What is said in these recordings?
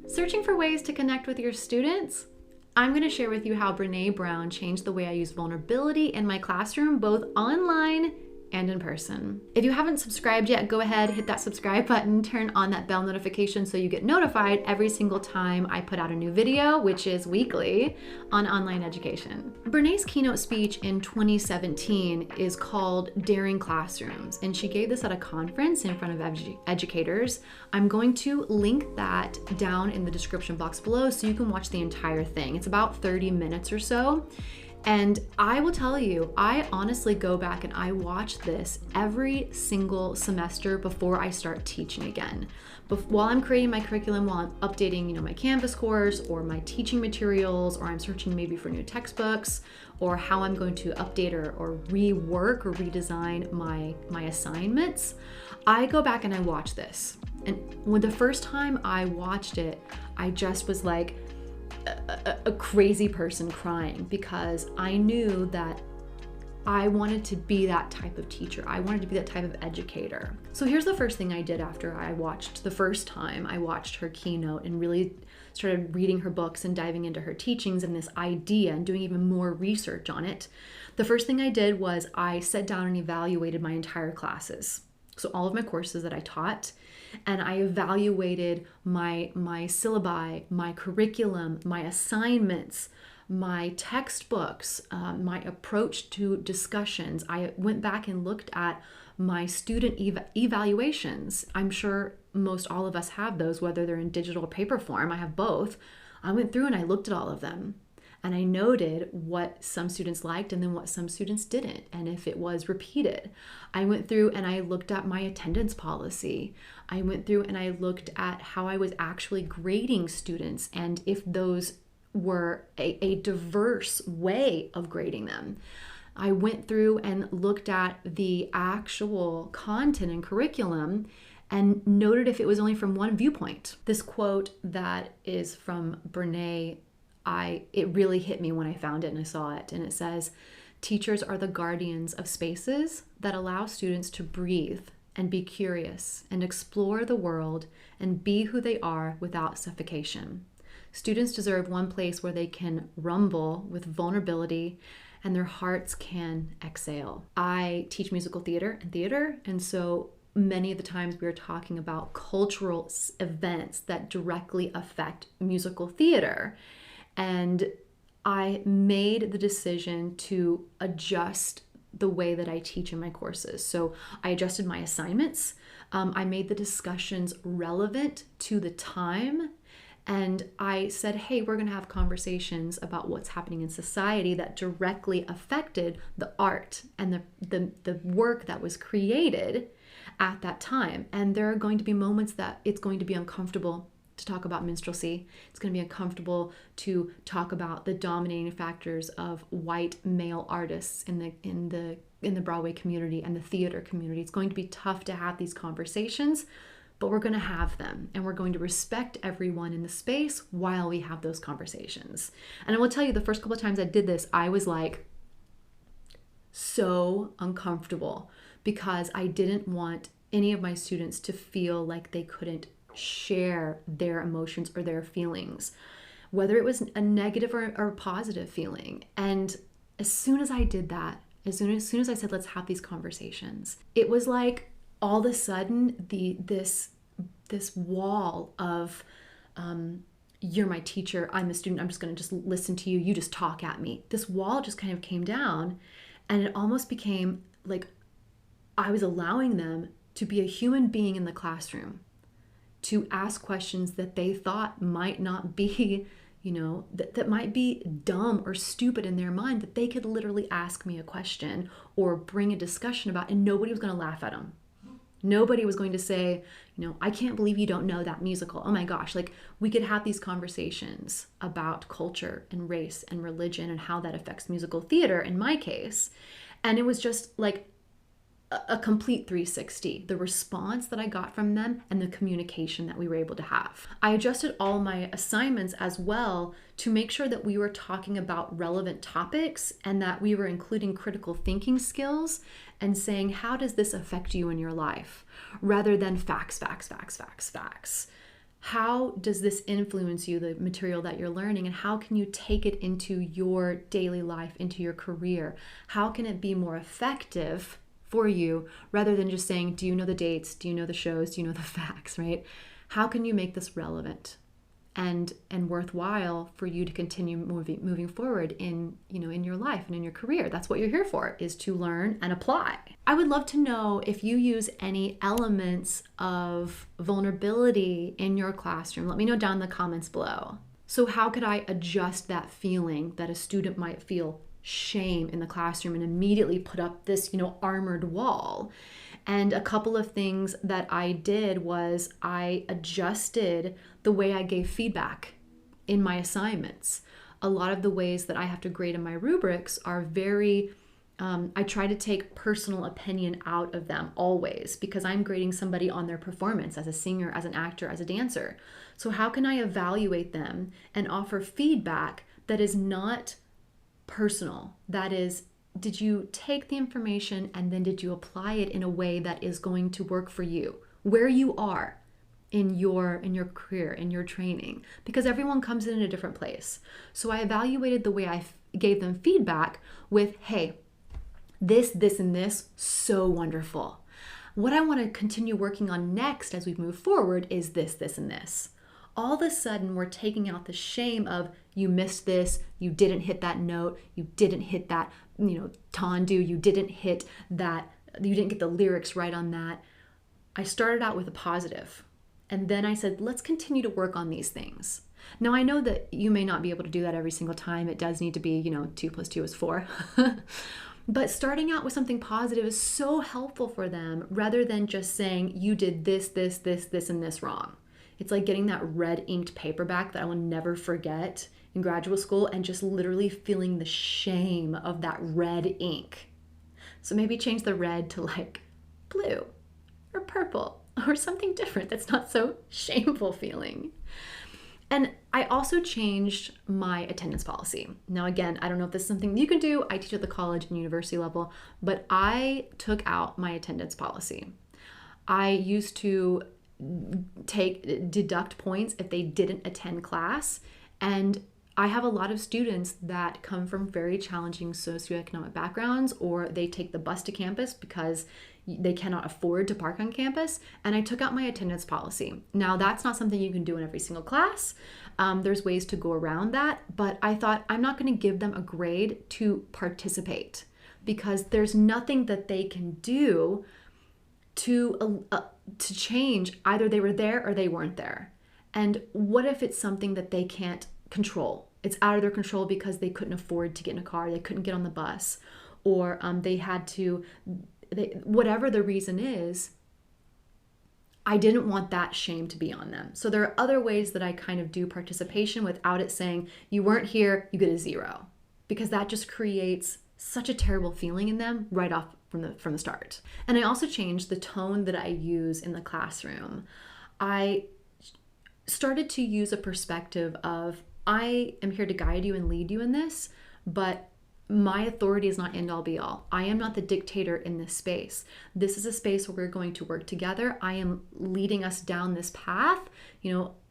Searching for ways to connect with your students? I'm going to share with you how Brené Brown changed the way I use vulnerability in my classroom, both online and in person. If you haven't subscribed yet, go ahead, hit that subscribe button, turn on that bell notification so you get notified every single time I put out a new video, which is weekly, on online education. Brené's keynote speech in 2017 is called Daring Classrooms, and she gave this at a conference in front of educators. I'm going to link that down in the description box below so you can watch the entire thing. It's about 30 minutes or so. And I will tell you, I honestly go back and I watch this every single semester before I start teaching again. While I'm creating my curriculum, while I'm updating, my Canvas course or my teaching materials, or I'm searching maybe for new textbooks, or how I'm going to update or rework or redesign my assignments, I go back and I watch this. And when the first time I watched it, I just was like, a crazy person crying, because I knew that I wanted to be that type of teacher. I wanted to be that type of educator. So here's the first thing I did after I watched the first time I watched her keynote and really started reading her books and diving into her teachings and this idea and doing even more research on it. The first thing I did was I sat down and evaluated my entire classes. So all of my courses that I taught, and I evaluated my syllabi, my curriculum, my assignments, my textbooks, my approach to discussions. I went back and looked at my student evaluations. I'm sure most all of us have those, whether they're in digital or paper form. I have both. I went through and I looked at all of them. And I noted what some students liked and then what some students didn't, and if it was repeated. I went through and I looked at my attendance policy. I went through and I looked at how I was actually grading students and if those were a diverse way of grading them. I went through and looked at the actual content and curriculum and noted if it was only from one viewpoint. This quote that is from Brené, it really hit me when I found it and I saw it. And it says, "Teachers are the guardians of spaces that allow students to breathe and be curious and explore the world and be who they are without suffocation. Students deserve one place where they can rumble with vulnerability and their hearts can exhale." I teach musical theater, and so many of the times we are talking about cultural events that directly affect musical theater. And I made the decision to adjust the way that I teach in my courses. So I adjusted my assignments. I made the discussions relevant to the time. And I said, hey, we're going to have conversations about what's happening in society that directly affected the art and the work that was created at that time. And there are going to be moments that it's going to be uncomfortable to talk about minstrelsy. It's going to be uncomfortable to talk about the dominating factors of white male artists in the Broadway community and the theater community. It's going to be tough to have these conversations, but we're going to have them, and we're going to respect everyone in the space while we have those conversations. And I will tell you, the first couple of times I did this, I was like so uncomfortable because I didn't want any of my students to feel like they couldn't share their emotions or their feelings, whether it was a negative or a positive feeling. And as soon as I did that, as soon as I said, let's have these conversations, it was like all of a sudden this wall of you're my teacher, I'm a student, I'm just going to just listen to you, you just talk at me. This wall just kind of came down, and it almost became like I was allowing them to be a human being in the classroom, to ask questions that they thought might not be, that might be dumb or stupid in their mind, that they could literally ask me a question or bring a discussion about, and nobody was going to laugh at them. Nobody was going to say, I can't believe you don't know that musical. Oh my gosh. Like, we could have these conversations about culture and race and religion and how that affects musical theater in my case. And it was just like a complete 360, the response that I got from them and the communication that we were able to have. I adjusted all my assignments as well to make sure that we were talking about relevant topics and that we were including critical thinking skills and saying, how does this affect you in your life? Rather than facts. How does this influence you, the material that you're learning, and how can you take it into your daily life, into your career? How can it be more effective for you rather than just saying, do you know the dates? Do you know the shows? Do you know the facts, right? How can you make this relevant and worthwhile for you to continue moving forward in your life and in your career? That's what you're here for, is to learn and apply. I would love to know if you use any elements of vulnerability in your classroom. Let me know down in the comments below. So how could I adjust that feeling that a student might feel shame in the classroom and immediately put up this, armored wall? And a couple of things that I did was I adjusted the way I gave feedback in my assignments. A lot of the ways that I have to grade in my rubrics are very, I try to take personal opinion out of them always, because I'm grading somebody on their performance as a singer, as an actor, as a dancer. So how can I evaluate them and offer feedback that is not personal? That is, did you take the information and then did you apply it in a way that is going to work for you, where you are in your career, in your training? Because everyone comes in a different place. So I evaluated the way I gave them feedback with, hey, this, and this, so wonderful. What I want to continue working on next as we move forward is this, and this. All of a sudden, we're taking out the shame of, you missed this, you didn't hit that note, you didn't hit that, tendu, you didn't hit that, you didn't get the lyrics right on that. I started out with a positive, and then I said, let's continue to work on these things. Now, I know that you may not be able to do that every single time. It does need to be, 2 + 2 is 4. But starting out with something positive is so helpful for them, rather than just saying, you did this, and this wrong. It's like getting that red inked paperback that I will never forget in graduate school and just literally feeling the shame of that red ink. So maybe change the red to like blue or purple or something different that's not so shameful feeling. And I also changed my attendance policy. Now, again, I don't know if this is something you can do. I teach at the college and university level, but I took out my attendance policy. I used to deduct points if they didn't attend class. And I have a lot of students that come from very challenging socioeconomic backgrounds, or they take the bus to campus because they cannot afford to park on campus. And I took out my attendance policy. Now, that's not something you can do in every single class. There's ways to go around that, but I thought, I'm not going to give them a grade to participate, because there's nothing that they can do to change. Either they were there or they weren't there. And what if it's something that they can't control? It's out of their control because they couldn't afford to get in a car, they couldn't get on the bus, or they had to, whatever the reason is. I didn't want that shame to be on them. So there are other ways that I kind of do participation without it saying, you weren't here, you get a 0, because that just creates such a terrible feeling in them right off from the start. And I also changed the tone that I use in the classroom. I started to use a perspective of, I am here to guide you and lead you in this, but my authority is not end all be all. I am not the dictator in this space. This is a space where we're going to work together. I am leading us down this path.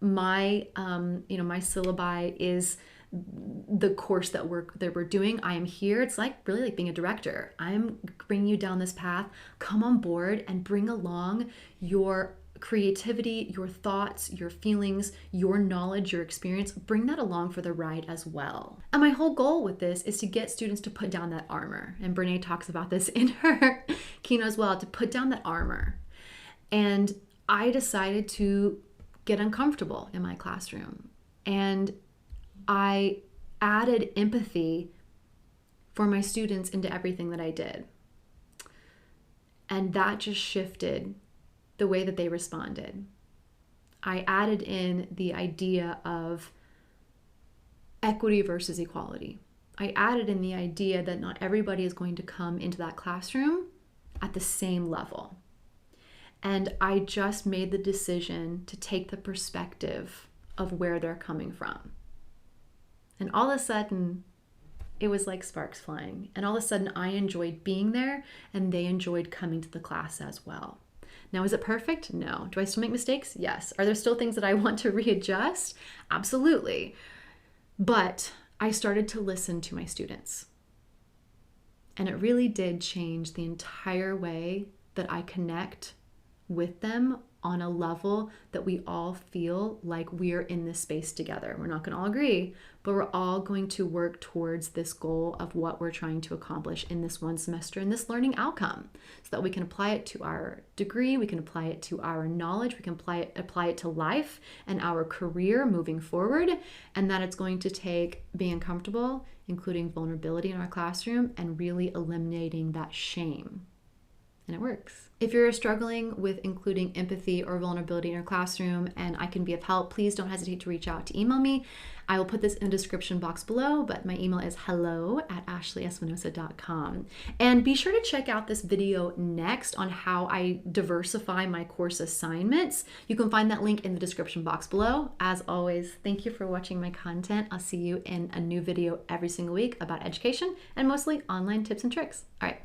My syllabi is the course that we're doing. I am here. It's really like being a director. I'm bringing you down this path. Come on board and bring along your creativity, your thoughts, your feelings, your knowledge, your experience. Bring that along for the ride as well. And my whole goal with this is to get students to put down that armor. And Brené talks about this in her keynote as well, to put down that armor. And I decided to get uncomfortable in my classroom. And I added empathy for my students into everything that I did. And that just shifted the way that they responded. I added in the idea of equity versus equality. I added in the idea that not everybody is going to come into that classroom at the same level. And I just made the decision to take the perspective of where they're coming from. And all of a sudden, it was like sparks flying. And all of a sudden, I enjoyed being there and they enjoyed coming to the class as well. Now, is it perfect? No. Do I still make mistakes? Yes. Are there still things that I want to readjust? Absolutely. But I started to listen to my students. And it really did change the entire way that I connect with them on a level that we all feel like we're in this space together. We're not going to all agree, but we're all going to work towards this goal of what we're trying to accomplish in this one semester and this learning outcome, so that we can apply it to our degree, we can apply it to our knowledge, we can apply it to life and our career moving forward, and that it's going to take being comfortable, including vulnerability in our classroom, and really eliminating that shame. And it works. If you're struggling with including empathy or vulnerability in your classroom and I can be of help, please don't hesitate to reach out to email me. I will put this in the description box below, but my email is hello@ashleeespinosa.com. And be sure to check out this video next on how I diversify my course assignments. You can find that link in the description box below. As always, thank you for watching my content. I'll see you in a new video every single week about education and mostly online tips and tricks. All right.